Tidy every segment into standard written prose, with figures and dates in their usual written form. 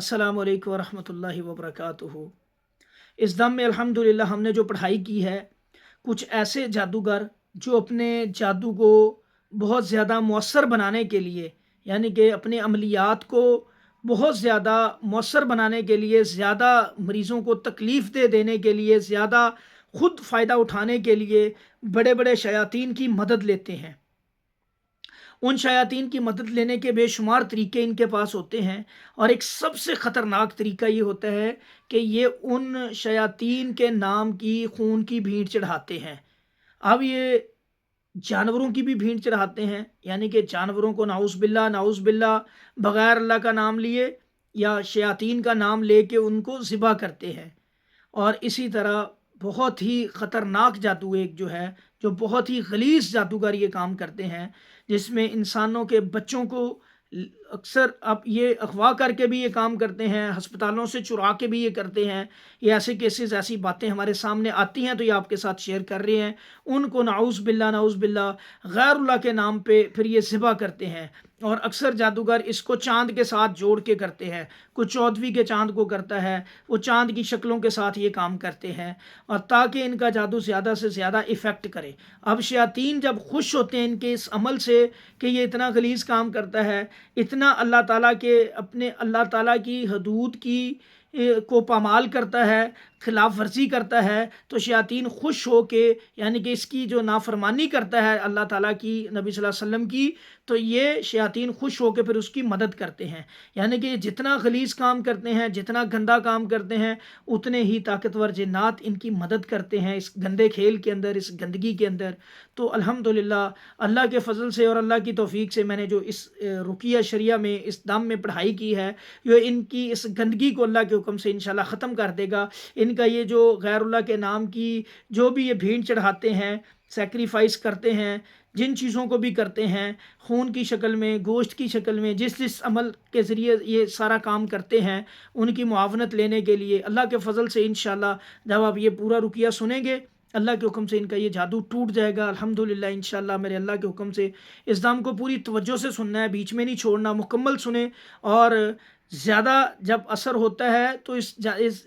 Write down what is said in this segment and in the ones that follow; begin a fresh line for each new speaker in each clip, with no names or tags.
अस्सलामु अलैकुम वरहमतुल्लाहि वबरकातुहू। इस दम में अल्हम्दुलिल्लाह हमने जो पढ़ाई की है, कुछ ऐसे जादूगर जो अपने जादू को बहुत ज़्यादा मौसर बनाने के लिए, यानी कि अपने अमलियात को बहुत ज़्यादा मौसर बनाने के लिए, ज़्यादा मरीज़ों को तकलीफ़ दे देने के लिए, ज़्यादा खुद फ़ायदा उठाने के लिए बड़े बड़े शयातीन की मदद लेते हैं। उन शयातीन की मदद लेने के बेशुमार तरीके इनके पास होते हैं, और एक सबसे ख़तरनाक तरीका ये होता है कि ये उन शयातीन के नाम की खून की भीड़ चढ़ाते हैं। अब ये जानवरों की भी भीड़ चढ़ाते हैं, यानी कि जानवरों को नाउज़ बिल्ला बगैर अल्लाह का नाम लिए या शयातीन का नाम लेके उनको ज़िबा करते हैं। और इसी तरह बहुत ही ख़तरनाक जादू एक जो है, जो बहुत ही ग़लीज़ जादूगर ये काम करते हैं, जिसमें इंसानों के बच्चों को अक्सर अब ये अगवा करके भी ये काम करते हैं, अस्पतालों से चुरा के भी ये करते हैं। ये ऐसे केसेस, ऐसी बातें हमारे सामने आती हैं तो ये आपके साथ शेयर कर रहे हैं। उनको नाउज़ बिल्ला गैरुल्लाह के नाम पे फिर ये ज़िबा करते हैं, और अक्सर जादूगर इसको चाँद के साथ जोड़ के करते हैं। कुछ चौदहवीं के चाँद को करता है, वो चाँद की शक्लों के साथ ये काम करते हैं, और ताकि इनका जादू ज़्यादा से ज़्यादा इफ़ेक्ट करे। अब शयातीन जब खुश होते हैं इनके इस अमल से कि ये इतना गलीज़ काम करता है, इतना अल्लाह ताला के अपने अल्लाह ताला की हदूद की को पामाल करता है, खिलाफ वर्जी करता है, तो शयातीन खुश हो के, यानी कि इसकी जो नाफरमानी करता है अल्लाह ताला की, नबी सल्लल्लाहु अलैहि वसल्लम की, तो ये शयातीन खुश हो के फिर उसकी मदद करते हैं। यानी कि जितना गलीज़ काम करते हैं, जितना गंदा काम करते हैं, उतने ही ताकतवर जिन्नात इनकी मदद करते हैं इस गंदे खेल के अंदर, इस गंदगी के अंदर। तो अल्हम्दुलिल्लाह अल्लाह के फ़ज़ल से और अल्लाह की तौफ़ीक से मैंने जो इस रुकिया शरिया में, इस दाम में पढ़ाई की है, ये इनकी इस गंदगी को अल्लाह के हुक्म से इंशाल्लाह ख़त्म कर देगा। इनका ये जो गैरुल्लाह के नाम की जो भी ये भीड़ चढ़ाते हैं, सैक्रिफाइस करते हैं, जिन चीज़ों को भी करते हैं, खून की शक्ल में, गोश्त की शक्ल में, जिस जिस अमल के ज़रिए ये सारा काम करते हैं, उनकी मुआवनत लेने के लिए अल्लाह के फ़ज़ल से इंशाल्लाह जब आप ये पूरा रुकिया सुनेंगे, अल्लाह के हुक्म से इनका ये जादू टूट जाएगा अल्हम्दुलिल्लाह इंशाल्लाह। मेरे अल्लाह के हुक्म से इस दम को पूरी तवज्जो से सुनना है, बीच में नहीं छोड़ना, मुकम्मल सुने। और ज़्यादा जब असर होता है तो इस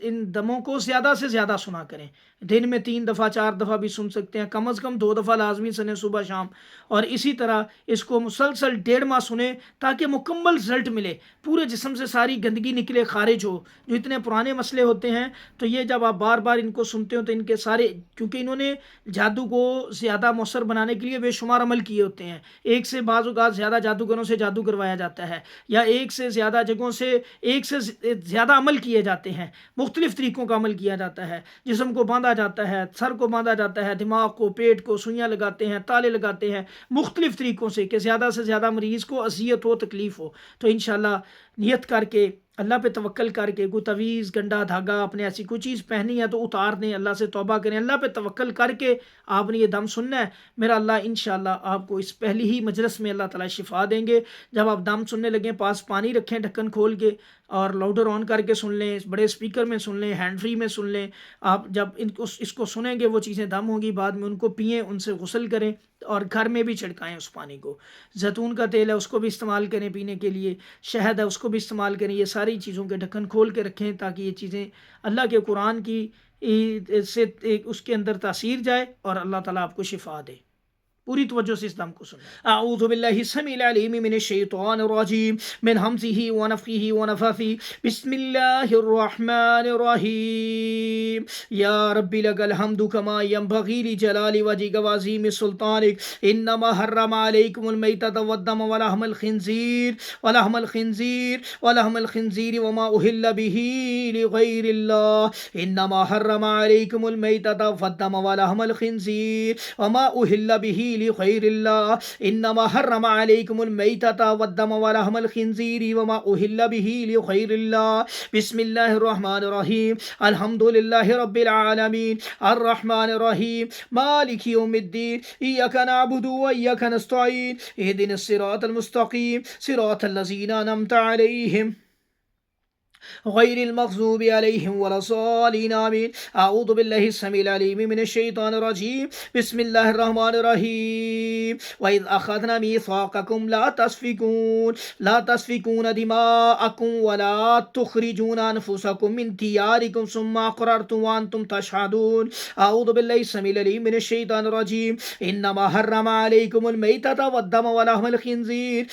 इन दमों को ज़्यादा से ज़्यादा सुना करें। दिन में 3 दफ़ा 4 दफ़ा भी सुन सकते हैं, कम अज़ कम 2 दफ़ा लाज़मी सुने, सुबह शाम। और इसी तरह इसको मुसलसल 1.5 माह सुने, ताकि मुकम्मल रिज़ल्ट मिले, पूरे जिस्म से सारी गंदगी निकले, ख़ारिज हो। जो इतने पुराने मसले होते हैं, तो ये जब आप बार बार इनको सुनते हो तो इनके सारे, क्योंकि इन्होंने जादू को ज़्यादा मौसर बनाने के लिए बेशुमार अमल किए होते हैं। एक से बाज़ औक़ात ज़्यादा जादूगरों से जादू करवाया जाता है, या एक से ज़्यादा जगहों से एक से ज़्यादा अमल किए जाते हैं, मुख्तलिफ़ तरीक़ों का अमल किया जाता है। जिस्म को बांधा जाता है, सर को बांधा जाता है, दिमाग को, पेट को सुइयाँ लगाते हैं, ताले लगाते हैं, मुख्तलिफ़ तरीक़ों से ज़्यादा से ज़्यादा मरीज़ को अज़ियत हो, तकलीफ़ हो। तो इंशाल्लाह नियत करके, अल्लाह पे तवक्कल करके, कोई तवीज़, गंडा धागा, आपने ऐसी कोई चीज़ पहनी है तो उतार दें, अल्लाह से तौबा करें, अल्लाह पे तवक्कल करके आपने ये दम सुनना है। मेरा अल्लाह इंशाल्लाह आपको इस पहली ही मजलिस में अल्लाह ताला शिफा देंगे। जब आप दम सुनने लगें, पास पानी रखें ढक्कन खोल के, और लाउडर ऑन करके सुन लें, बड़े स्पीकर में सुन लें, हैंड फ्री में सुन लें। आप जब इसको सुनेंगे, वो चीज़ें दम होंगी, बाद में उनको पिएँ, उनसे गुस्ल करें, और घर में भी छिड़काएँ उस पानी को। जैतून का तेल है उसको भी इस्तेमाल करें पीने के लिए, शहद है उसको भी इस्तेमाल करें। ये सारी चीज़ों के ढक्कन खोल के रखें, ताकि ये चीज़ें अल्लाह के कुरान की से उसके अंदर तासीर जाए, और अल्लाह ताला आपको शिफा दे। पूरी तवज्जो से इस दम को सुनना। अऊज़ु बिल्लाहि समीइल अलीम मिनश शैतानिर रजीम मिन हमज़िही व नफ़्ख़िही व नफ़्ख़िही बिस्मिल्लाहिर रहमानिर रहीम। या रब्बी लकल हम्दु कमा यंबग़ी लिजलाली वजिहिक व अज़ीमि सुल्तानिक। इन्नमा हर्रम अलैकुमुल मैतत वद्दम व लहमल खिंज़ीर व मा उहिल्ल बिही लिग़ैरिल्लाह। इन्नमा हर्रम अलैकुमुल मैतत वद्दम व लहमल खिंज़ीर व मा उहिल्ल बिही लिग़ैरिल्लाह। इन्नमा हर्रम अलैकुमुल मैतता वद्दम व लहमल खिंज़ीरि व मा उहिल्ल बिही लिग़ैरिल्लाह। बिस्मिल्लाहिर रहमानिर रहीम। अल्हम्दुलिल्लाहि रब्बिल आलमीन अर्रहमानिर रहीम मालिकि यौमिद्दीन। इय्याका नअबुदु व इय्याका नस्तईन। इहदिनस सिरातल मुस्तक़ीम सिरातल लज़ीना अनअमता अलैहिम गैरिल मग़ज़ूबि अलैहिम वलस्सालिन आमीन। अऊज़ु बिल्लाहि स्समीइल अलीम मिनश शैतानिर रजीम। बिस्मिल्लाहिर रहमानिर रहीम। व इज़ अख़ज़ना मीसाक़कुम ला तस्फ़िकून दिमाअकुम व ला तुख़रिजूना अनफ़ुसकुम मिन दियारिकुम सुम्मा अक़ररतुम व अंतुम तशहदून। अऊज़ु बिल्लाहि स्समीइल अलीम मिनश शैतानिर रजीम। इन्नमा हर्रम अलैकुमुल मैतता वद्दम व लहमल खिंज़ीर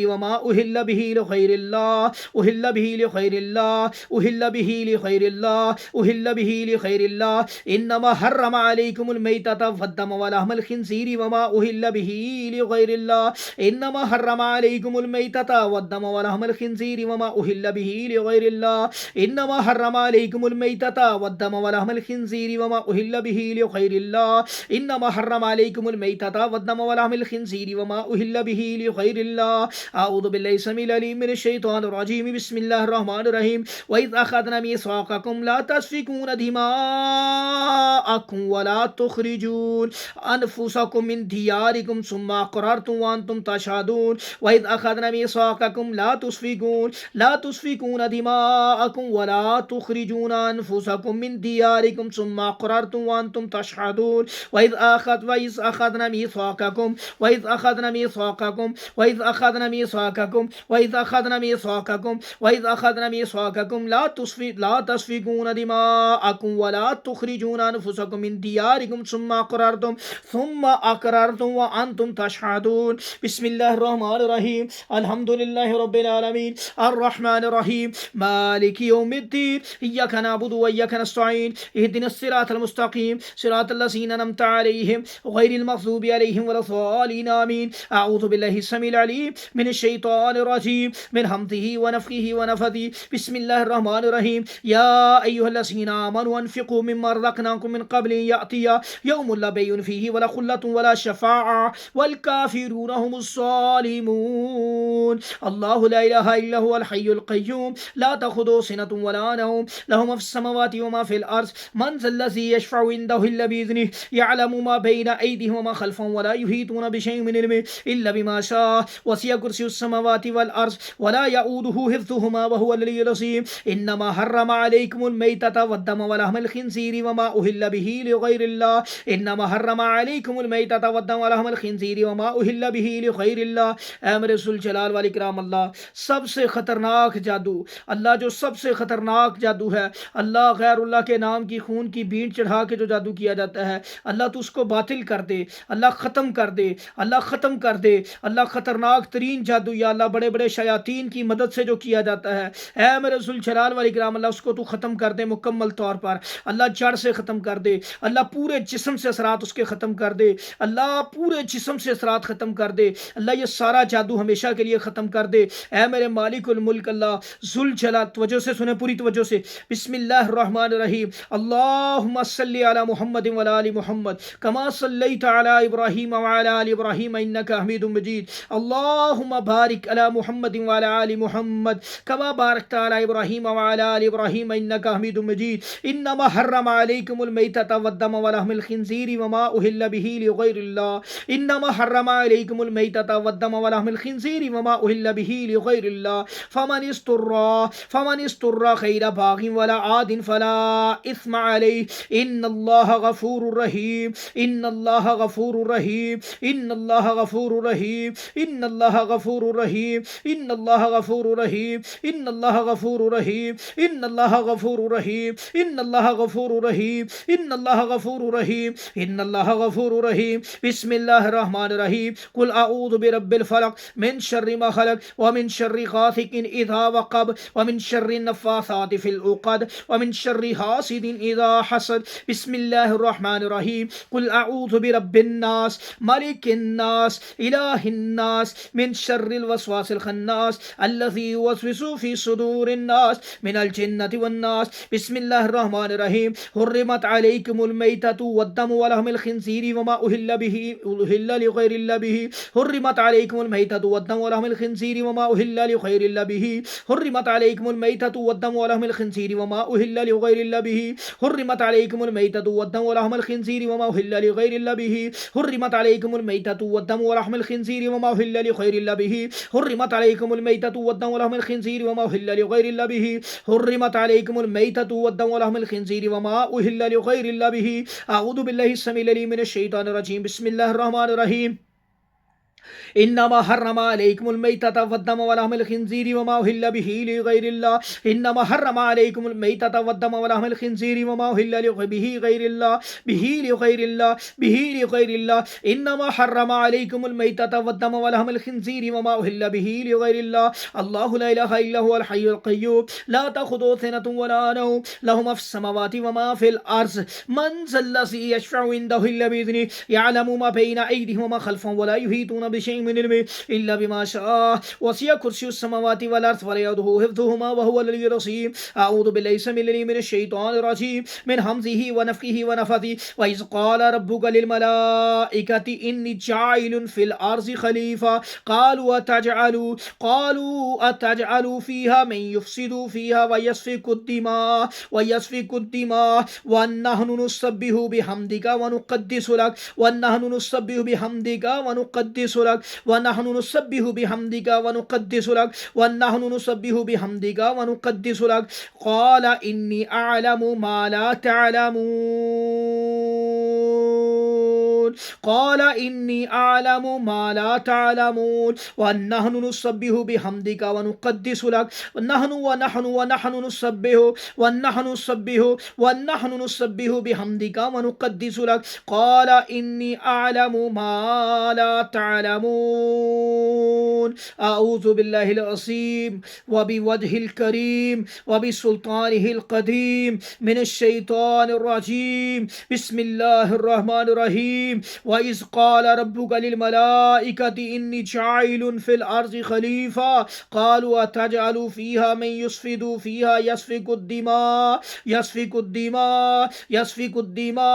व मा उहिल्ल बिही लिग़ैरिल्लाह उहिल्ल बिही लिग़ैरिल्लाह उहिल्ल बिही लिग़ैरिल्लाह उहिल्ल बिही लिग़ैरिल्लाह। इन्नमा हर्रम अलैकुमुल मैतता वद्दम व लहमल खिंज़ीर व मा उहिल्ल बिही लिग़ैरिल्लाह। इन्नमा हर्रम अलैकुमुल मैतता वद्दम व लहमल खिंज़ीर व मा उहिल्ल बिही लिग़ैरिल्लाह। इन्नमा हर्रम अलैकुमुल मैतता वद्दम व लहमल खिंज़ीर व मा उहिल्ल बिही लिग़ैरिल्लाह। इन्नमा हर्रम अलैकुमुल मैतता वद्दम व लहमल खिंज़ीर व मा उहिल्ल बिही लिग़ैरिल्लाह। अऊज़ु बिल्लाहि समीइल अलीम मिनश शैतानिर रजीम। बिस्मिल्लाहिर रहमानिर रहीम। व इज़ अख़ज़ना मीसाक़कुम ला तस्फ़िकून दिमाअकुम व ला तुख़रिजून अनफ़ुसकुम मिन दियारिकुम सुम्मा अक़ररतुम व अंतुम तशहदून। व इज़ अख़ज़ना मीसाक़कुम ला तुस्फ़िकून दिमाअकुम व ला तुख़रिजून अनफ़ुसकुम मिन दियारिकुम सुम्मा अक़ररतुम व अंतुम तशहदून। व इज़ अख़ज़ना मीसाक़कुम व इज़ अख़ज़ना मीसाक़कुम व इज़ अख़ज़ना मीसाक़कुम व इज़ अख़ज़ना मीसाक़कुम व इज़ अख़ज़ना मीसाक़कुम ला तस्फ़िकून दिमाअकुम व ला तुख़रिजून अनफ़ुसकुम मिन दियारिकुम सुम्मा अक़ररतुम व अंतुम तशहदून। बिस्मिल्लाहिर रहमानिर रहीम। अल्हम्दुलिल्लाहि रब्बिल आलमीन अर्रहमानिर रहीम मालिकि यौमिद्दीन इय्याका नअबुदु व इय्याका नस्तईन इहदिनस सिरातल मुस्तक़ीम सिरातल लज़ीना अनअमता अलैहिम गैरिल मग़ज़ूबि अलैहिम वलस्सालिन आमीन। अऊज़ु बिल्लाहि स्समीइल अलीम मिनश शैतानिर रजीम मिन हम्ज़िहि व नफ़्ख़िहि व नफ़्थिहि। बिस्मिल्लाहिर रहमानिर रहीम। या अय्युहल्लज़ीना आमनू अनफ़िक़ू मिम्मा रज़क़नाकुम मिन क़ब्लि अन यअतिया यौमुन ला बैउन फ़ीहि वला ख़ुल्लतुन वला शफ़ाअह वल काफ़िरून हुमुज़ ज़ालिमून। अल्लाहु ला इलाहा इल्ला हुवल हय्युल क़य्यूम ला तख़ुज़ुहु सिनतुन वला नौम लहु मा फ़िस समावाति व मा फ़िल अर्ज़ मन ज़ल्लज़ी यशफ़अु इंदहु इल्ला बिइज़्निहि यअलमु मा बैना अयदीहिम व मा ख़ल्फ़हुम वला युहीतूना बिशैइन मिन इल्मिहि इल्ला बिमा शाअ वसिअ कुर्सियुस समावाति वल अर्ज़ वला यऊदुहु हिफ़्ज़ुहुमा व हुवल अलिय्युल अज़ीम। इन्नमा हर्रम अलैकुमुल मैतता वद्दम व लहमल खिंज़ीर व मा उहिल्ल बिही लिग़ैरिल्लाह। इन्नमा हर्रम अलैकुमुल मैतता वद्दम व लहमल खिंज़ीर व मा उहिल्ल बिही लिग़ैरिल्लाह। ऐ मेरे रसूल जलाल वाल इकराम, अल्लाह सबसे ख़तरनाक जादू, अल्लाह जो सबसे ख़तरनाक जादू है, अल्लाह गैरुल्लाह के नाम की खून की बींट चढ़ा के जो जादू किया जाता है, अल्लाह तो उसको बातिल कर दे, अल्लाह ख़त्म कर दे, अल्लाह ख़त्म कर दे। अल्लाह ख़तरनाक तरीन जादू या अल्लाह बड़े बड़े शयातीन की मदद से जो किया जाता है, ऐ मेरे रसूल जलाल वाल इकराम, अल्लाह उसको तू ख़त्म कर दे मुकम्मल तौर पर। अल्लाह जड़ से ख़त्म कर दे, अल्लाह पूरे जिस्म से असरात उसके ख़त्म कर दे, अल्लाह पूरे जिस्म से असरात ख़त्म कर दे, अल्लाह ये सारा जादू हमेशा के लिए ख़त्म कर दे। ऐ मेरे मालिकुल मुल्क अल्लाह ज़ुल जलाल, तवज्जो से सुने, पूरी तवज्जो से। बिस्मिल्लाहिर रहमानिर रहीम। अल्लाहुम्मा सल्लि अला मुहम्मदिन व अला आलि मुहम्मद कमा सल्लैता अला इब्राहीम व अला आलि इब्राहीम इन्नका हमीदुम मजीद। अल्लाहुम्मा बारिक अला मुहम्मदिन व अला आलि मुहम्मद कमा बारकता अला इब्राहीम व अला आलि इब्राहीम इन्नका हमीदुम मजीद। इन्नमा हर्रम अलैकुमुल मैतता वद्दम व लहमल खिंज़ीर व मा उहिल्ल बिही लिग़ैरिल्लाह। इन्नमा हर्रम अलैकुमुल मैतता वद्दम व लहमल खिंज़ीर व मा उहिल्ल बिही लिग़ैरिल्लाह। फमन इस्तुर्रा गैर बाग़िन वला आदिन फला इस्म अलैहि इन्नल्लाह गफ़ूरुर रहीम। इन्नल्लाह गफ़ूरुर रहीम। इन्नल्लाह गफ़ूरुर रहीम। इन्नल्लाह गफ़ूरुर रहीम। इन्नल्लाह गफ़ूरुर रहीम। इन्नल्लाह गफ़ूरुर रहीम। इन्नल्लाह गफ़ूरुर रहीम। इन्नल्लाह गफ़ूरुर रहीम। इन्नल्लाह गफ़ूरुर रहीम। इन्नल्लाह गफ़ूरुर रहीम। बिस्मिल्लाहिर रहमानिर रहीम। कुल अऊज़ु बिरब्बिल फलक मिन शर्रि मा खलक व मिन शर्रि गासिकिन इज़ा वक़ब व मिन शर्रि नफ़्फ़ासाति फ़िल उक़द व मिन शर्रि हासिदिन इज़ा हसद। बिस्मिल्लाहिर रहमानिर रहीम। कुल अऊज़ु बिरब्बिन नास मलिकिन नास इलाहिन नास मिन शर्रिल वस्वासिल खन्नास अल्लज़ी युवस्विसु फ़ी सुदूरिन नास मिनल जिन्नति वन नास। बिस्मिल्लाहिर रहमानिर रहीम। हुर्रिमत अलैकुमुल मैततु वद्दमु व लहमुल खिंज़ीरि व मा उहिल्ल लिग़ैरिल्लाह बिही। हुर्रिमत अलैकुमुल मैततु वद्दमु व लहमुल खिंज़ीरि व मा उहिल्ल लिग़ैरिल्लाह बिही। हुर्रिमत अलैकुमुल मैततु वद्दमु व लहमुल खिंज़ीरि व मा उहिल्ल लिग़ैरिल्लाह बिही। हुर्रिमत अलैकुमुल मैततु वद्दमु व लहमुल खिंज़ीरि व मा उहिल्ल लिग़ैरिल्लाह बिही। हुर्रिमत अलैकुमुल मैततु वद्दमु व लहमुल खिंज़ीरि व मा उहिल्ल लिग़ैरिल्लाह बिही। हुर्रिमत अलैकुमुल मैततु वद्दमु व लहमुल खिंजीर वमा उहिल्ला लिगैरिल्लाह बिही हुर्रिमत अलैकुमुल मैततु वद्दम व लहमुल खिंजीर वमा उहिल्ला लिगैरिल्लाह बिही अऊज़ु बिल्लाहि समील अलीम मिनश शैतानिर रजीम बिस्मिल्लाहिर रहमानिर रहीम इन्नमा हर्रमा अलैकुमुल मैतता वद्दम व लहमुल खिंजीर वमा उहिल्ला बिही लिगैरिल्लाह इन्नमा हर्रमा अलैकुमुल मैतता वद्दम व लहमुल खिंजीर वमा उहिल्ला बिही गैरिल्लाह बिही लिगैरिल्लाह बिही लिगैरिल्लाह इन्नमा हर्रमा अलैकुमुल मैतता वद्दम व लहमुल खिंजीर वमा उहिल्ला बिही लिगैरिल्लाह अल्लाहु ला इलाहा इल्ला हुवल हय्युल क़य्यूम ला तख़ुदुहु सिनतुन व ला नौम लहु मा फ़िस समावाति व मा फ़िल अर्ज़ मन ज़ल्लज़ी यशफ़अु इंदहु इल्ला बिइज़्निहि यअलमु मा बैना अयदीहिम व मा ख़ल्फ़हुम व ला युहीतूना बिशैइन मिन इल्मिहि इल्ला बिमा शाअ वसिअ कुर्सियुस समावाति वल अर्ज़ व ला यऊदुहु हिफ़्ज़ुहुमा व हुवल अलिय्युल अज़ीम अऊज़ु बिल्लाहि समीइल अलीम मिनश शैतानिर रजीम मिन हमज़िहि व नफ़्ख़िहि व नफ़्ख़िहि व इज़ क़ाल रब्बुका लिल मलाइकति इन्नी जाइलुन फ़िल अर्ज़ि ख़लीफ़ा क़ालू अतजअलु फ़ीहा मन युफ़्सिदु फ़ीहा व यस्फ़िकु दिमा व नहनु नुसब्बिहु बिहम्दिका व नुक़द्दिसु लक व नहनु नुसब्बिहु बिहम्दिका व नुक़द्दिसु लक व नहनु नुसब्बिहु बिहम्दिका व नुक़द्दिसु लक व नहनु नुसब्बिहु बिहम्दिका व नुक़द्दिसु लक क़ाल इन्नी अअलमु मा ला तअलमून क़ाल इन्नी अअलमु मा ला तअलमून व नहनु नुसब्बिहु बिहम्दिका व नुक़द्दिसु लक व नहनु नुसब्बिहु बिहम्दिका व नुक़द्दिसु लक क़ाल इन्नी अअलमु मा ला तअलमून अऊज़ु बिल्लाहिल अज़ीम व बिवजहिल करीम व बिसुल्तानिहिल क़दीम मिनश शैतानिर रजीम बिस्मिल्लाहिर रहमानिर रहीम व इज़ क़ाल रब्बुका लिल मलाइकति इन्नी जाइलुन फ़िल अर्ज़ि ख़लीफ़ा क़ालू अतजअलु फ़ीहा मन युफ़्सिदु फ़ीहा यस्फ़िकु दिमा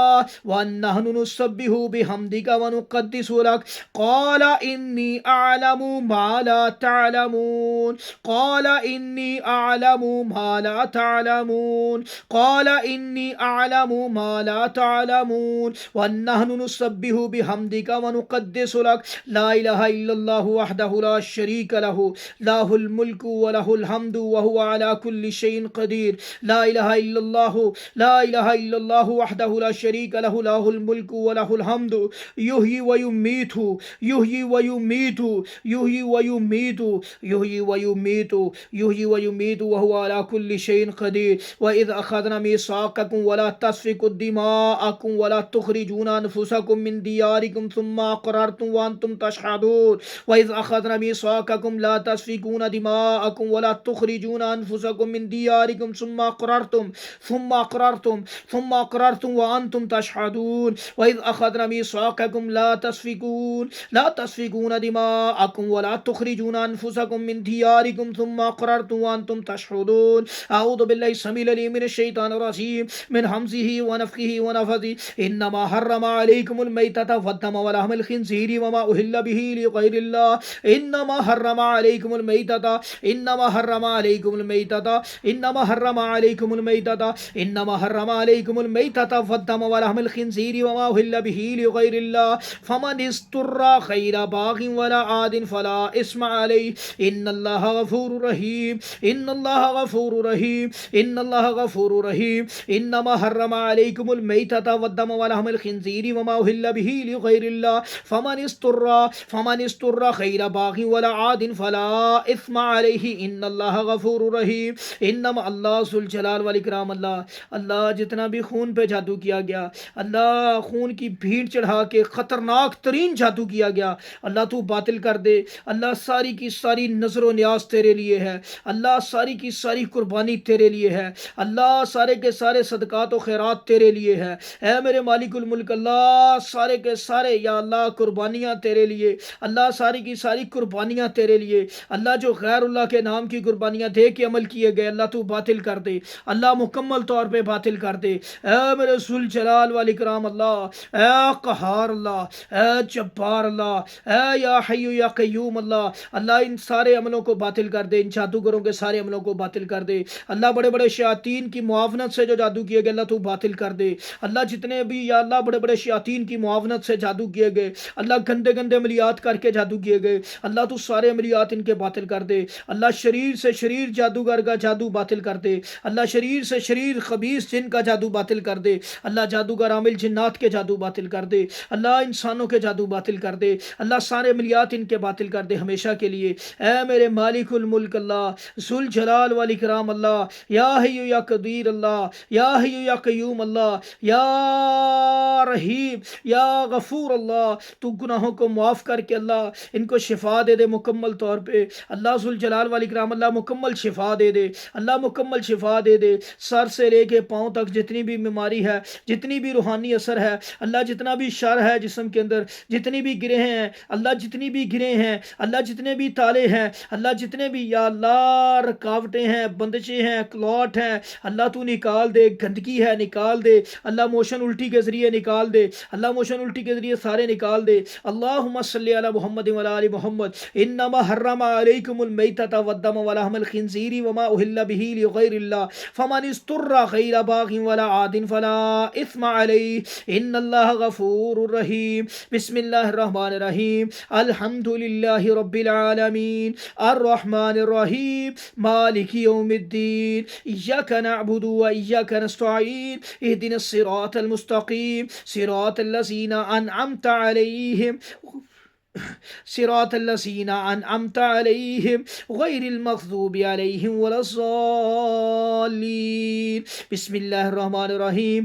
व नहनु नुसब्बिहु बिहम्दिका व नुक़द्दिसु लक क़ाल इन्नी अअलमु मा ला तअलमून क़ाल इन्नी अअलमु मा ला तअलमून क़ाल इन्नी अअलमु मा ला तअलमून व नहनु नुसब्बिहु बिहम्दिका व नुक़द्दिसु लक ला इलाहा इल्लल्लाहु वहदहु ला शरीक लहु लाहुल मुल्कु व लहुल हम्दु व हुवा अला कुल्लि शैइन क़दीर ला इलाहा इल्लल्लाहु वहदहु ला शरीक लहु लाहुल मुल्कु व लहुल हम्दु युहयी व युमीतु व हुवा अला कुल्लि शैइन क़दीर व इज़ अख़ज़ना मीसाक़कुम व ला तस्फ़िकु दिमाअकुम व ला तुख़रिजूना अनफ़ुसकुम मिन दियारिकुम सुम्मा अक़ररतुम व अंतुम तशहदून व इज़ अख़ज़ना मीसाक़कुम ला तस्फ़िकूना दिमाअकुम व ला तुख़रिजूना अनफ़ुसकुम मिन दियारिकुम सुम्मा अक़ररतुम व अंतुम तशहदून व इज़ अख़ज़ना मीसाक़कुम ला तस्फ़िकूना दिमाअकुम व ला तुख़रिजूना अनफ़ुसकुम मिन दियारिकुम सुम्मा अक़ररतुम व अंतुम तशहदून अऊज़ु बिल्लाहि समीइल अलीम मिनश शैतानिर रजीम मिन हमज़िहि व नफ़्ख़िहि व नफ़्ख़िहि इन्नमा हर्रमा अलैकुमुल मैतता वद्दम व लहमुल खिंज़ीर वमा उहिल्ला बिही लिग़ैरिल्लाह इन्नमा हर्रमा अलैकुमुल मैतता इन्नमा हर्रमा अलैकुमुल मैतता वद्दम व लहमुल खिंज़ीर वमा उहिल्ला बिही लिग़ैरिल्लाह फमन इस्तुर्रा गैरा बाग़िन वला आदिन फला इस्मा अलैहि इन्नल्लाहा गफ़ूरुर रहीम इन्नमा हर्रमा अलैकुमुल मैतता वद्दम व लहमुल खिंज़ीर वमा उहिल्ला बिही लिग़ैरिल्लाह फमन इस्तुर्रा गैरा बाग़िन वला आदिन फला इस्मा अलैहि इन्नल्लाहा गफ़ूरुर रहीम इन्नमा अल्लाह ज़ुल जलाल वल इकराम अल्लाह जितना भी खून पे जादू किया गया अल्लाह खून की भीड़ चढ़ा के ख़तरनाक तरीन जादू किया गया अल्लाह तू बातिल कर दे अल्लाह सारी की सारी नज़र न्याज तेरे लिए है अल्लाह सारी की सारी कुर्बानी तेरे लिए है अल्लाह सारे के सारे सदक़ात व खैरात तेरे लिए है ऐ मेरे मालिकुल मुल्क अल्लाह सारे के सारे या अल्लाह कुर्बानियाँ तेरे लिए अल्लाह सारी की सारी कुर्बानियाँ तेरे लिए अल्लाह जो गैरुल्लाह के नाम की कुर्बानियाँ दे के अमल किए गए अल्लाह तू बातिल कर दे अल्लाह मुकम्मल तौर पे बातिल कर दे ऐ मेरे ज़ुल जलाल वल इकराम अल्लाह ऐ क़हार अल्लाह ऐ जब्बार अल्लाह ऐ या हय्यु या क़य्यूम अल्लाह इन सारे अमलों को बातिल कर दे इन जादूगरों के सारे अमलों को बातिल कर दे अल्लाह बड़े बड़े शयातीन की मुआवनत से जो जादू किए गए अल्लाह तू बातिल कर दे अल्लाह जितने भी या अल्लाह बड़े बड़े शयातीन की की मुआवनत से जादू किए गए, अल्लाह गंदे गंदे अमलियात करके जादू किए गए, अल्लाह तू सारे अमलियात इनके बातिल कर दे। अल्लाह शरीर से शरीर जादूगर का जादू बातिल कर दे। अल्लाह शरीर से शरीर खबीस जिन का जादू बातिल कर दे। अल्लाह जादूगर आमिल जिन्नात के जादू बातिल कर दे। अल्लाह इंसानों के जादू बातिल कर दे। अल्लाह सारे अमलियात इनके बातिल कर दे हमेशा के लिए। ऐ मेरे मालिकुल मुल्क अल्लाह जुल जलाल वाल इकराम अल्लाह, या हय्यु या कदीर अल्लाह, या हय्यु या कय्यूम अल्लाह, या रहीम या गफूर अल्लाह, तू गुनाहों को माफ़ करके अल्लाह इनको शिफा दे दे मुकम्मल तौर पे। अल्लाह जुल जलाल वाल इकराम अल्लाह मुकम्मल शिफा दे दे, अल्लाह मुकम्मल शिफा दे दे। सर से लेके पाँव तक जितनी भी बीमारी है, जितनी भी रूहानी असर है अल्लाह, जितना भी शर है जिस्म के अंदर, जितनी भी गिरे हैं अल्लाह, जितनी भी गिरे हैं अल्लाह, जितने भी ताले हैं अल्लाह, जितने भी या अल्लाह रुकावटें हैं, बंदिशें हैं, क्लॉट हैं अल्लाह, तू निकाल दे। गंदगी है निकाल दे अल्लाह, मोशन उल्टी के ज़रिए निकाल दे अल्लाह, मोशन उल्टी के ज़रिए सारे निकाल दे। अल्लाहुम्मा सल्ली अला मुहम्मद व अला आलि मुहम्मद। इन्नमा हर्रमा अलैकुमुल मैतता वद्दम व लहमल खिंज़ीरि व मा उहिल्ला बिही लिगैरिल्लाह फमन इस्तुर्रा गैरा बागिन वला आदिन फला इस्मा अलैहि इन्नल्लाह गफूरुर रहीम। बिस्मिल्लाहिर रहमानिर रहीम। अल्हम्दुलिल्लाहि रब्बिल आलमीन अर्रहमानिर रहीम मालिकि यौमिद्दीन इय्याका नअबुदु व इय्याका नस्तईन इहदिनस सिरातल मुस्तकीम सिरातल लज़ीना अनअमता अलैहिम सिरातल लज़ीना अनअमता अलैहिम गैरिल मग़ज़ूबि अलैहिम वलज़्ज़ाल्लीन। बिस्मिल्लाहिर रहमानिर रहीम।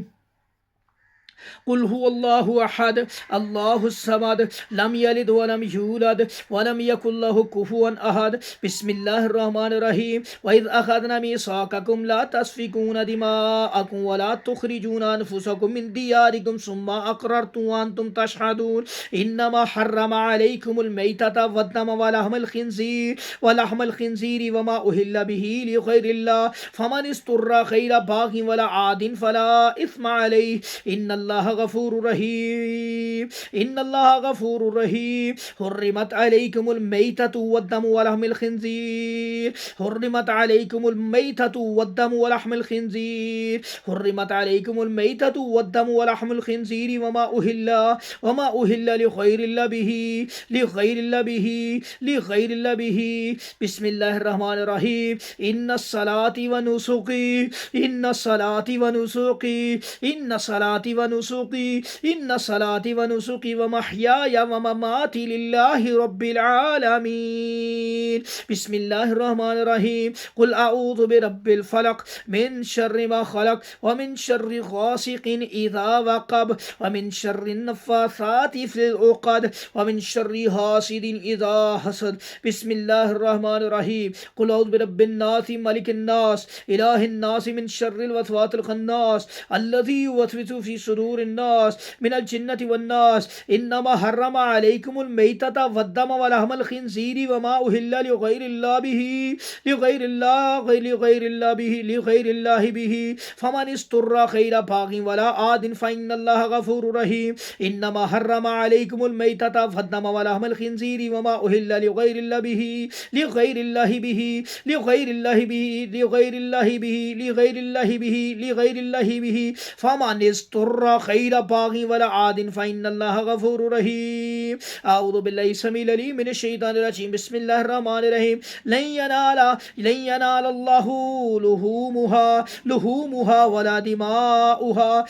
कुल हुवल्लाहु अहद अल्लाहुस समद लम यलिद वलम यूलद वलम यकुल लहु कुफुवन अहद। बिस्मिल्लाहिर रहमानिर रहीम। व इज़ अखज़ना मीसाक़कुम ला तस्फ़िकूना दिमाअकुम व ला तुख़रिजूना अनफुसकुम मिन दियारिकुम सुम्मा अक़ररतुम व अंतुम तशहदून इन्नमा हर्रमा अलैकुमुल मैतता वद्दम व लहमल खिंज़ीरि व मा उहिल्ला बिही लिग़ैरिल्लाह फमन इस्तुर्रा गैरा बाग़िन वला आदिन फला इस्मा अलैहि इन्नल्लाह गफूरुर रहीम इन्नल्लाह गफूरुर रहीम। हुर्रिमत अलैकुमुल मैततु वद्दमु व लहमुल खिंज़ीर हुर्रिमत अलैकुमुल मैततु वद्दमु व लहमुल खिंज़ीर हुर्रिमत अलैकुमुल मैततु वद्दमु व लहमुल खिंज़ीर व मा उहिल्ला लिग़ैरिल्लाह बिही। बिस्मिल्लाहिर रहमानिर रहीम। इन्नस सलाति व नुसुकी इन्नस सलाति व नुसुकी इन्नस सलाति व नुसुकी इन्ना सलाती व नुसुकी व महयाया व ममाती लिल्लाहि रब्बिल आलमीन। बिस्मिल्लाहिर रहमानिर रहीम। कुल अऊज़ु बिरब्बिल फलक मिन शर्रि मा खलक व मिन शर्रि गासिकिन इज़ा वक़ब व मिन शर्रि नफ़्फ़ासाति फ़िल उक़द व मिन शर्रि हासिदिन इज़ा हसद। बिस्मिल्लाहिर रहमानिर रहीम। कुल अऊज़ु बिरब्बिन नास मलिकिन नास इलाहिन नास मिन शर्रिल वसवासिल खन्नास अल्लज़ी युवस्विसु फ़ी सुदूरिन नास मिनल जिन्नति वन नास। इन्नमा हर्रमा अलैकुमुल मैतता वद्दम व लहमल खिंज़ीरि व मा उहिल्ला लिग़ैरिल्लाहि बिही फमन इस्तुर्रा गैरा बाग़िन वला आदिन फ़इन्नल्लाह गफूरुर रहीम। इन्नमा हर्रमा अलैकुमुल मैतता वद्दम व लहमल खिंज़ीरि व मा उहिल्ला लिग़ैरिल्लाहि बिही फमन इस्तुर्रा गैरा बाग़िन वला आदिन फ़इन्नल्लाह गफूरुर रहीम। अऊज़ु बिल्लाहि समीउल अलीम मिनश शैतानिर रजीम। बिस्मिल्लाहिर रहमानिर रहीम। लन यनालल्लाहु लुहूमुहा वला दिमाउहा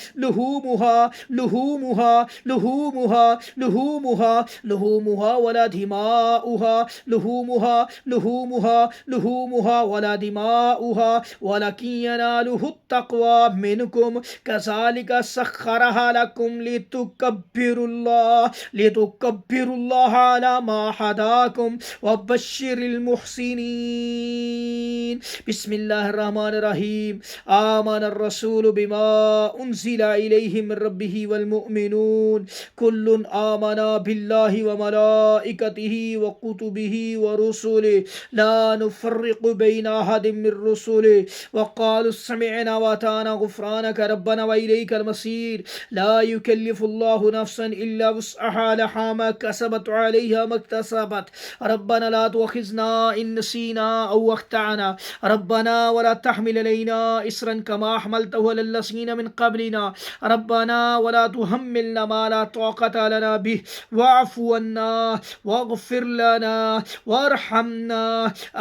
वला दिमाउहा वला दिमाउहा वलकिन यनालुहु तक़वा मिनकुम कज़ालिका सख़्ख़रहा लकुम लितुकब्बिरुल्लाह अला मा हदाकुम व बश्शिरिल मुहसिनीन। बिस्मिल्लाहिर रहमानिर रहीम। आमनर रसूलु बिमा उन्ज़िला इलैहि मिर रब्बिहि वल मुअ्मिनून कुल्लुन आमना बिल्लाहि व मलाइकतिहि व कुतुबिहि व रुसुलिहि ला नुफ़र्रिक़ु बैना अहदिम मिर रुसुलिहि व क़ालू समिअना व अताना गुफ़्रानक रब्बना व इलैकल मसीर। खैर ला युकल्लिफुल्लाहु नफ्सन इल्ला वुस्अहा लहा मा कसबत व अलैहा मक्तसबत रब्बना ला तुअखिज़ना इन नसीना औ अख्ताना रब्बना वला तहमिल अलैना इसरन कमा हमलतहु अलल लज़ीना मिन क़ब्लिना रब्बना वला तुहम्मिलना मा ला ताक़त लना बिहि वाफ़ु अन्ना वग़फ़िर लना वरहमना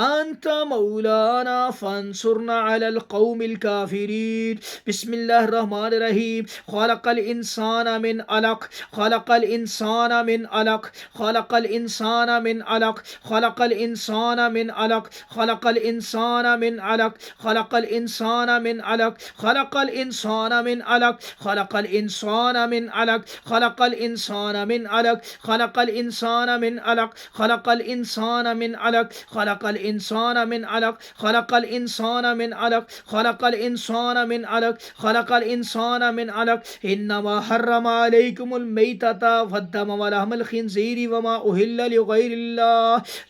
अंत मौलाना फंसुरना अलल क़ौमिल काफ़िरीन। बिस्मिल्लाहिर्रहमानिर्रहीम। खलक़ल इंसाना मिन अलक़ खलक़ल इंसाना मिन अलक़ खलक़ल इंसाना मिन अलक़ खलक़ल इंसाना मिन अलक़ खलक़ल इंसाना मिन अलक़ खलक़ल इंसाना मिन अलक़ खलक़ल इंसाना मिन अलक़ खलक़ल इंसाना मिन अलक़ खलक़ल इंसाना मिन अलक़ खलक़ल इंसाना मिन अलक़ खलक़ल इंसाना मिन अलक़ खलक़ल इंसाना मिन अलक़ खलक़ल इंसाना मिन अलक़ खलक़ल इंसाना मिन अलक़ खलक़ल इंसाना मिन अलक़ इन्नमा हर्रमा अलैकुमुल मैतता वद्दम वलहमल खिंज़ीरि वमा उहिल्ला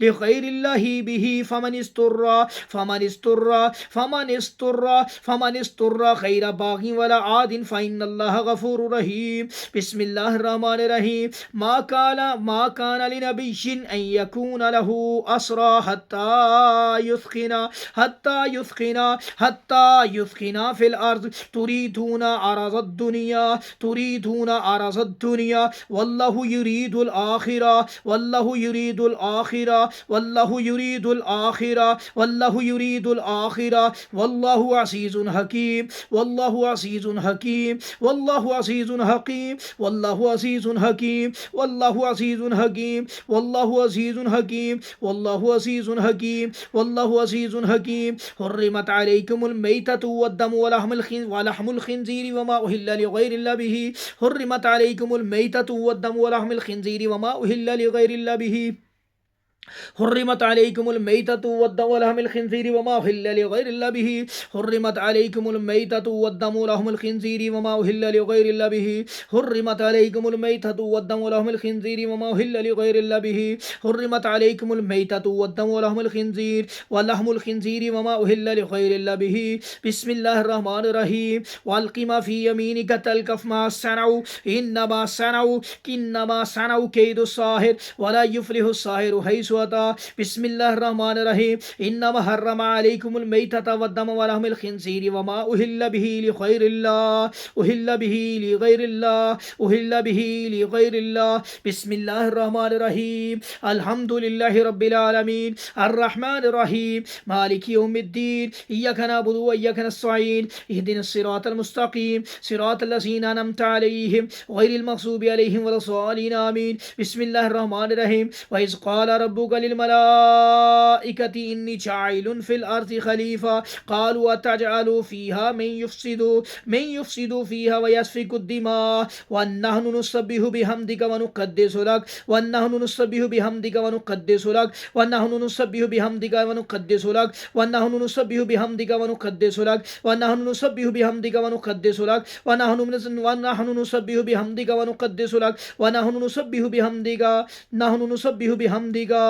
लिग़ैरिल्लाहि बिही फमन इस्तुर्रा गैर बाग़िन वला आदिन फ़इन्नल्लाह गफ़ूरुर रहीम। बिस्मिल्लाहिर्रहमानिर्रहीम। मा काना लिनबिय्यिन अन यकून लहू अस्रा हत्ता युस्खिना फिल अर्ज़ तुरीदूना अरज़द दुनिया वल्लाहु युरीदुल आखिरा वल्लाहु युरीदुल आखिरा वल्लाहु युरीदुल आखिरा वल्लाहु युरीदुल आखिरा वल्लाहु अज़ीज़ुन हकीम वल्लाहु अज़ीज़ुन हकीम वल्लाहु अज़ीज़ुन हकीम वल्लाहु अज़ीज़ुन हकीम वल्लाहु अज़ीज़ुन हकीम वल्लाहु अज़ीज़ुन हकीम वल्लाहु अज़ीज़ुन हकीम वल्लाहु अज़ीज़ुन हकीम। हुर्रिमत अलैकुमुल मैततु वद्दमु वलहमुल खिंज़ीरि वमा उहिल्ला लिग़ैरिल्लाहि बिही हुर्रिमत अलैकुमुल मैततु वद्दमु वलहमुल खिंज़ीरि वमा उहिल्ला लिग़ैरिल्लाहि बिही हुर्रिमत अलैकुमुल मैततु वद्दमु वलहमुल खिंज़ीरि वमा उहिल्ला लिग़ैरिल्लाहि बिही हुर्रिमत अलैकुमुल मैततु वद्दमु वलहमुल खिंज़ीरि वमा उहिल्ला लिग़ैरिल्लाहि बिही हुर्रिमत अलैकुमुल मैततु वद्दमु वलहमुल खिंज़ीरि वमा उहिल्ला लिग़ैरिल्लाहि बिही हुर्रिमत अलैकुमुल मैततु वद्दमु वलहमुल खिंज़ीरि वमा उहिल्ला लिग़ैरिल्लाहि बिही। बिस्मिल्लाहिर्रहमानिर्रहीम। वल्क़ि मा फ़ी यमीनिका तल्क़फ़ मा सनऊ इन्नमा सनऊ कैदु साहिर वला युफ़्लिहु साहिरु हैसु अता। बिस्मिल्लाहिर्रहमानिर्रहीम। इन्नमा हर्रमा अलैकुमुल मैतता वद्दम वलहमुल खिंज़ीरि वमा उहिल्ला बिही लिग़ैरिल्लाह। बिस्मिल्लाहिर्रहमानिर्रहीम। अल्हम्दुलिल्लाहि रब्बिल आलमीन अर्रहमानिर्रहीम मालिकि यौमिद्दीन इय्याका नअबुदु व इय्याका नस्तईन इहदिनस सिरातल मुस्तक़ीम सिरातल लज़ीना अनअमता अलैहिम गैरिल मग़ज़ूबि अलैहिम वलद्दालिन आमीन। बिस्मिल्लाहिर्रहमानिर्रहीम। व इज़ क़ाला रब्बुका लिल मलाइकति इन्नी जाइलुन फ़िल अर्ज़ि ख़लीफ़ा क़ालू अतजअलु फ़ीहा मन युफ़्सिदु फ़ीहा व यस्फ़िकु दिमा व नहनु नुसब्बिहु बिहम्दिका व नुक़द्दिसु लक व नहनु नुसब्बिहु बिहम्दिका व नुक़द्दिसु लक व नहनु नुसब्बिहु बिहम्दिका व नुक़द्दिसु लक व नहनु नुसब्बिहु बिहम्दिका व नुक़द्दिसु लक व नहनु नुसब्बिहु बिहम्दिका व नुक़द्दिसु लक व नहनु नुसब्बिहु बिहम्दिका व नुक़द्दिसु लक व नहनु नुसब्बिहु बिहम्दिका नहनु नुसब्बिहु बिहम्दिका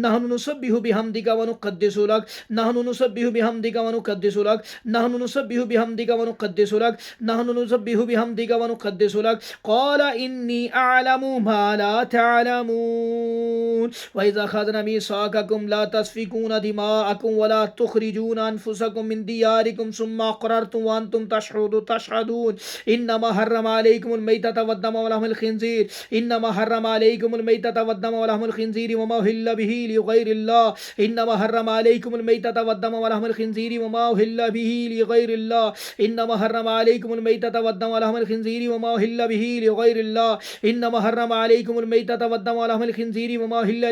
नहनु नुसब्बिहु बिहम्दिका व नुक़द्दिसु लक नहनु नुसब्बिहु बिहम्दिका व नुक़द्दिसु लक नहनु नुसब्बिहु बिहम्दिका व नुक़द्दिसु लक नहनु नुसब्बिहु बिहम्दिका व नुक़द्दिसु लक क़ाला इन्नी अअलमु मा ला तअलमून व इज़ अख़ज़ना मीसाक़कुम ला तस्फ़िकूना दिमाअकुम व ला तुख़रिजूना अनफ़ुसकुम मिन दियारिकुम सुम्मा अक़ररतुम व अंतुम तशहदून इन्नमा हर्रमा अलैकुमुल मैतता वद्दम वलहमुल खिंज़ीर इन्नमा हर्रमा अलैकुमुल मैतता वद्दम वलहमुल खिंज़ीर वमा उहिल्ला बिही लिग़ैरिल्लाह इन्नमा हर्रमा अलैकुमुल मैतता वद्दम वलहमुल खिंज़ीर वमा उहिल्ला बिही लिग़ैरिल्लाह इन्नमा हर्रमा अलैकुमुल मैतता वद्दम वलहमुल खिंज़ीर वमा उहिल्ला बिही लिग़ैरिल्लाह इन्नमा हर्रमा अलैकुमुल मैतता वद्दम वलहमुल खिंज़ीर वमा उहिल्ला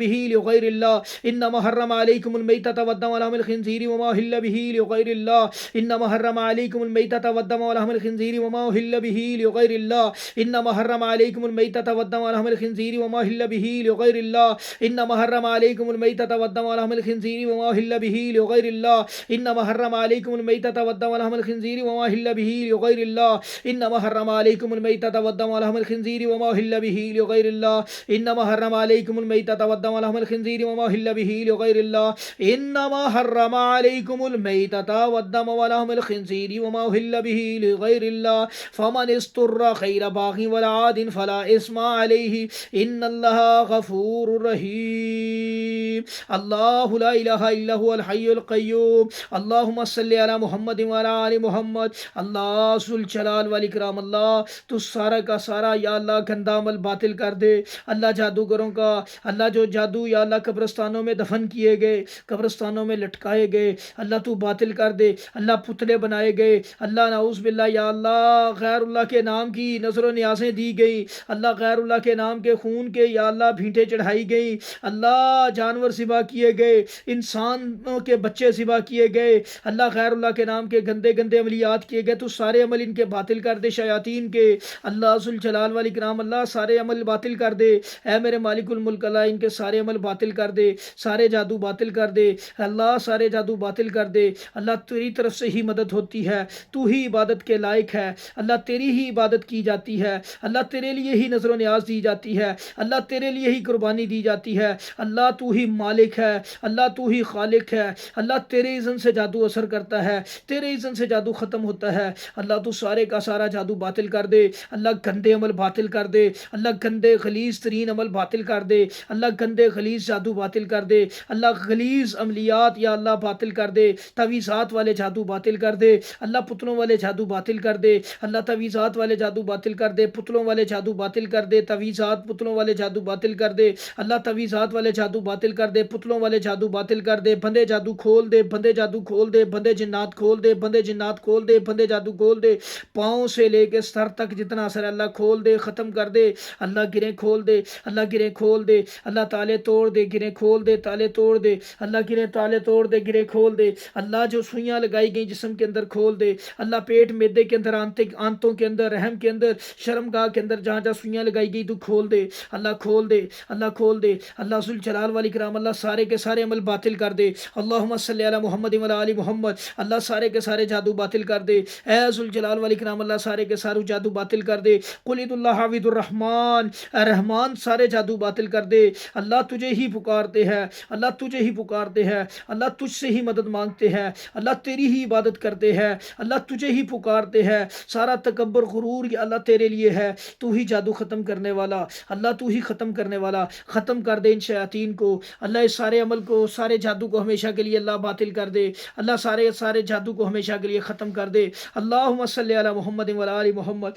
बिही लिग़ैरिल्लाह इन्नमा हर्रमा अलैकुमुल मैतता वद्दम वलहमुल खिंज़ीर वमा उहिल्ला बिही लिग़ैरिल्लाह इन्नमा हर्रमा अलैकुमुल मैतता वद्दम वलहमुल खिंज़ीर वमा उहिल्ला बिही लिग़ैरिल्लाह इन्नमा हर्रमा अलैकुमुल मैतता वद्दम वलहमुल खिंज़ीर वमा उहिल्ला बिही लिग़ैरिल्लाह इन्नमा हर्रमा अलैकुमुल मैतता वद्दम व लहमल खिंजीरि व मा उहिल्ल बिही लिगैरिल्लाह इन्नमा हर्रमा अलैकुमुल मैतता वद्दम व लहमल खिंजीरि व मा उहिल्ल बिही लिगैरिल्लाह इन्नमा हर्रमा अलैकुमुल मैतता वद्दम व लहमल खिंजीरि व मा उहिल्ल बिही लिगैरिल्लाह इन्नमा हर्रमा अलैकुमुल मैतता वद्दम व लहमल खिंजीरि व मा उहिल्ल बिही लिगैरिल्लाह इन्नमा हर्रमा अलैकुमुल मैतता वद्दम व लहमल खिंजीरि व मा उहिल्ल बिही लिगैरिल्लाह फमन इस्तुर्रा गैर बागी वला आदिन फला इस्मा अलैहि इन्नल्लाहा गफूरुर रहीम। अल्लाहु ला इलाहा इल्ला हुवल हय्युल क़य्यूम। अल्लाहुम्मा सल्लि अला मुहम्मद व अला आलि मुहम्मद। अल्लाह जुल जलाल वल इकराम, अल्लाह तू सारा का सारा या अल्लाह गंदा अमल बातिल कर दे। अल्लाह जादूगरों का, अल्लाह जो जादू या अल्लाह कब्रिस्तानों में दफन किए गए, कब्रिस्तानों में लटकाए गए, अल्लाह तू बातिल कर दे। अल्लाह पुतले बनाए गए, अल्लाह नाउज़ बिल्लाह या अल्लाह गैरुल्लाह के नाम की नजर न्यासें दी गई, अल्लाह गैरुल्लाह के नाम के खून के या अल्लाह भींटे चढ़ाई गई, अल्लाह जानवर सिबा किए गए, इंसानों के बच्चे सिबा किए गए, अल्लाह गैरुल्लाह के नाम के गंदे गंदे अमलियात किए गए। तू सारे अमल इनके बातिल कर दे, शयातीन के अल्लाह जुल जलाल वाल इकराम, अल्लाह सारे अमल बातिल कर दे। ऐ मेरे मालिकुल मुल्क अल्लाह इनके सारे अमल बातिल कर दे, सारे जादू बातिल कर दे, अल्लाह सारे जादू बातिल कर दे। अल्लाह तेरी तरफ से ही मदद होती है, तू ही इबादत के लायक है, अल्लाह तेरी ही इबादत की जाती है, अल्लाह तेरे लिए ही नजर न्याज दी जाती है, अल्लाह तेरे लिए ही कुर्बानी दी जाती है। अल्लाह तू ही मालिक है, अल्लाह तू ही खालिक है, अल्लाह तेरे इज़्न से जादू असर करता है, तेरे इज़्न से जादू ख़त्म होता है। अल्लाह तू सारे का सारा जादू बातिल कर दे, अल्लाह गंदे अमल बातिल कर दे, अल्लाह गंदे गलीज़ तरीन अमल बातिल कर दे, अल्लाह गंदे गलीज़ जादू बातिल कर दे, अल्लाह गलीज़ अमलियात या अल्लाह बातिल कर दे, तवीज़ात वाले जादू बातिल कर दे, अल्लाह पुतलों वाले जादू बातिल कर दे, अल्लाह तवीज़ात वाले जादू बातिल कर दे, पुतलों वाले जादू बातिल कर दे, तवीज़ात पुतलों वाले जादू बातिल कर दे, अल्लाह तवीज़ात वाले जादू बातिल कर दे, पुतलों वाले जादू बातिल कर दे, बंदे जादू खोल दे, बंदे जादू खोल दे, बंदे जिन्नात खोल दे, बंदे जिन्नात खोल दे, बंदे जादू खोल दे, पाँव से लेके सर तक जितना असर अल्लाह खोल दे, ख़त्म कर दे। अल्लाह गिरें खोल दे, अल्लाह गिरें खोल दे, अल्लाह ताले तोड़ दे, गिरें खोल दे, ताले तोड़ दे, अल्लाह गिरें ताले तोड़ दे, गिरें खोल दे। अल्लाह जो सुइयाँ लगाई गई जिस्म के अंदर खोल दे, अल्लाह पेट मैदे के अंदर, आंतों के अंदर, रहम के अंदर, शर्मगाह के अंदर जहाँ जहाँ सुइयाँ लगाई गई तू खोल दे, अल्लाह खोल दे, अल्लाह खोल दे। अल्लाह जुल जलाल वाल इकराम, अल्लाह सारे के सारे अमल बातिल कर दे। अल्लाहुम्मा सल्लि अला मुहम्मद व अला आलि मुहम्मद। अल्लाह सारे के सारे जादू बातिल कर दे। ऐ जुल जलाल वाल इकराम, अल्लाह सारे के सारे जादू बातिल कर दे। कुलिदुल्लाह हाविदुर रहमान, रहमान सारे जादू बातिल कर दे। अल्लाह तुझे ही पुकारते हैं, अल्लाह तुझे ही पुकारते हैं, अल्लाह तुझसे ही मदद मांगते हैं, अल्लाह तेरी ही इबादत करते हैं, अल्लाह तुझे ही पुकारते हैं। सारा तकब्बर गुरूर अल्लाह तेरे लिए है, तू ही जादू ख़त्म करने वाला, अल्लाह तू ही ख़त्म करने वाला। ख़त्म कर दे इन शयातीन को, अल्लाह इस सारे अमल को, सारे जादू को हमेशा के लिए अल्लाह बातिल कर दे। अल्लाह सारे सारे जादू को हमेशा के लिए ख़त्म कर दे। अल्लाहुम्मा सल्लि अला मुहम्मद व अला आलि मुहम्मद।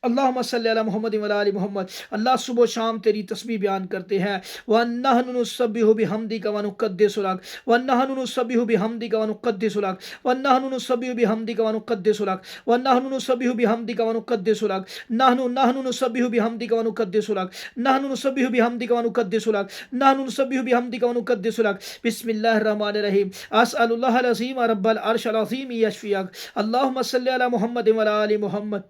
अल्लाहुम्मा सल्लि अला मुहम्मद व अला आलि मुहम्मद। अल्लाह सुबह शाम तेरी तस्बीह बयान करते हैं। व नहनु नुसब्बिहु बिहम्दिका व नुक़द्दिसु लक, व नहनु नुसब्बिहु बिहम्दिका व नुक़द्दिसु लक, व नहनु नुसब्बिहु बिहम्दिका व नुक़द्दिसु लक, व नहनु नुसब्बिहु बिहम्दिका व नुक़द्दिसु लक, नहनु नुसब्बिहु बिहम्दिका व नुक़द्दिसु लक, नहनु नुसब्बिहु बिहम्दिका व नुक़द्दिसु लक, नहनु नुसब्बिहु बिहम्दिका व नुक़द्दिसु लक। बिस्मिल्लाहिर रहमानिर रहीम। अस्अलुल्लाहल अज़ीम रब्बल अर्शिल अज़ीम यशफियक। अल्लाहुम्मा सल्लि अला मुहम्मद व अला आलि मुहम्मद।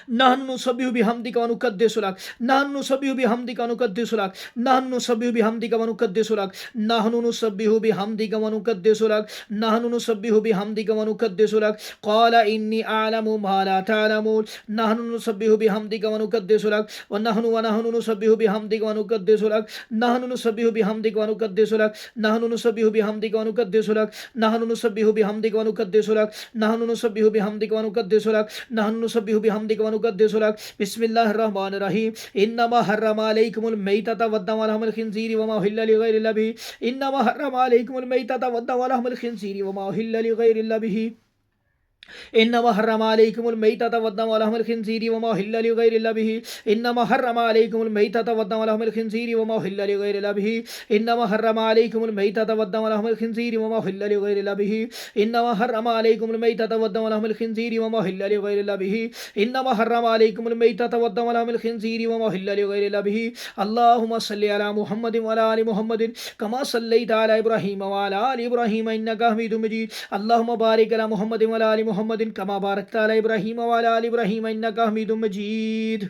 नहनु नुसब्बिहु बिहम्दिका व नुक़द्दिसु लक, नहनु नुसब्बिहु बिहम्दिका व नुक़द्दिसु लक, नहनु नुसब्बिहु बिहम्दिका व नुक़द्दिसु लक, नहनु नुसब्बिहु बिहम्दिका व नुक़द्दिसु लक, नहनु नुसब्बिहु बिहम्दिका व नुक़द्दिसु लक। क़ाला इन्नी अअलमु मा ला तअलमून। नहनु नुसब्बिहु बिहम्दिका व नुक़द्दिसु लक, व नहनु नुसब्बिहु बिहम्दिका व नुक़द्दिसु लक, नहनु नुसब्बिहु बिहम्दिका व नुक़द्दिसु लक, नहनु नुसब्बिहु बिहम्दिका व नुक़द्दिसु लक, नहनु नुसब्बिहु बिहम्दिका व नुक़द्दिसु लक, नहनु नुसब्बिहु बिहम्दिका व नुक़द्दिसु लक, नहनु नुसब्बिहु बिहम्दिका व नुक़द्दिसु लक। बिस्मिल्लाहिर रहमानिर रहीम। इन्नमा हर्रमा अलैकुमुल मैतता वद्दम व लहमल खिंज़ीरि व मा उहिल्ल लिगैरिल्लाह बिही। इन्नमा हर्रमा अलैकुमुल मैतता वद्दम व लहमल खिंज़ीरि व मा उहिल्ल लिगैरिल्लाह बिही। इन्नमा हर्रमा अलैकुमुल मैतता वद्दम व लहमल खिंज़ीरि व मा उहिल्ल लिगैरिल्लाह बिही। इन्नमा हर्रमा अलैकुमुल मैतता वद्दम व लहमल खिंज़ीरि व मा उहिल्ल लिगैरिल्लाह बिही। इन्नमा हर्रमा अलैकुमुल मैतता वद्दम व लहमल खिंज़ीरि व मा उहिल्ल लिगैरिल्लाह बिही। इन्नमा हर्रमा अलैकुमुल मैतता वद्दम व लहमल खिंज़ीरि व मा उहिल्ल लिगैरिल्लाह बिही। इन्नमा हर्रमा अलैकुमुल मैतता वद्दम व लहमल खिंज़ीरि व मा उहिल्ल लिगैरिल्लाह बिही। अल्लाहुम्मा सल्लि अला मुहम्मद व अला आलि मुहम्मद कमा सल्लैता अला इब्राहीम व अला आलि इब्राहीम इन्नका हमीदुम मजीद। अल्लाहुम्मा बारिक अला मुहम्मद व अला आलि मुहम्मद कमा बारकता अला इब्राहीम व अला आलि इब्राहीम इन्नका हमीदुम मजीद।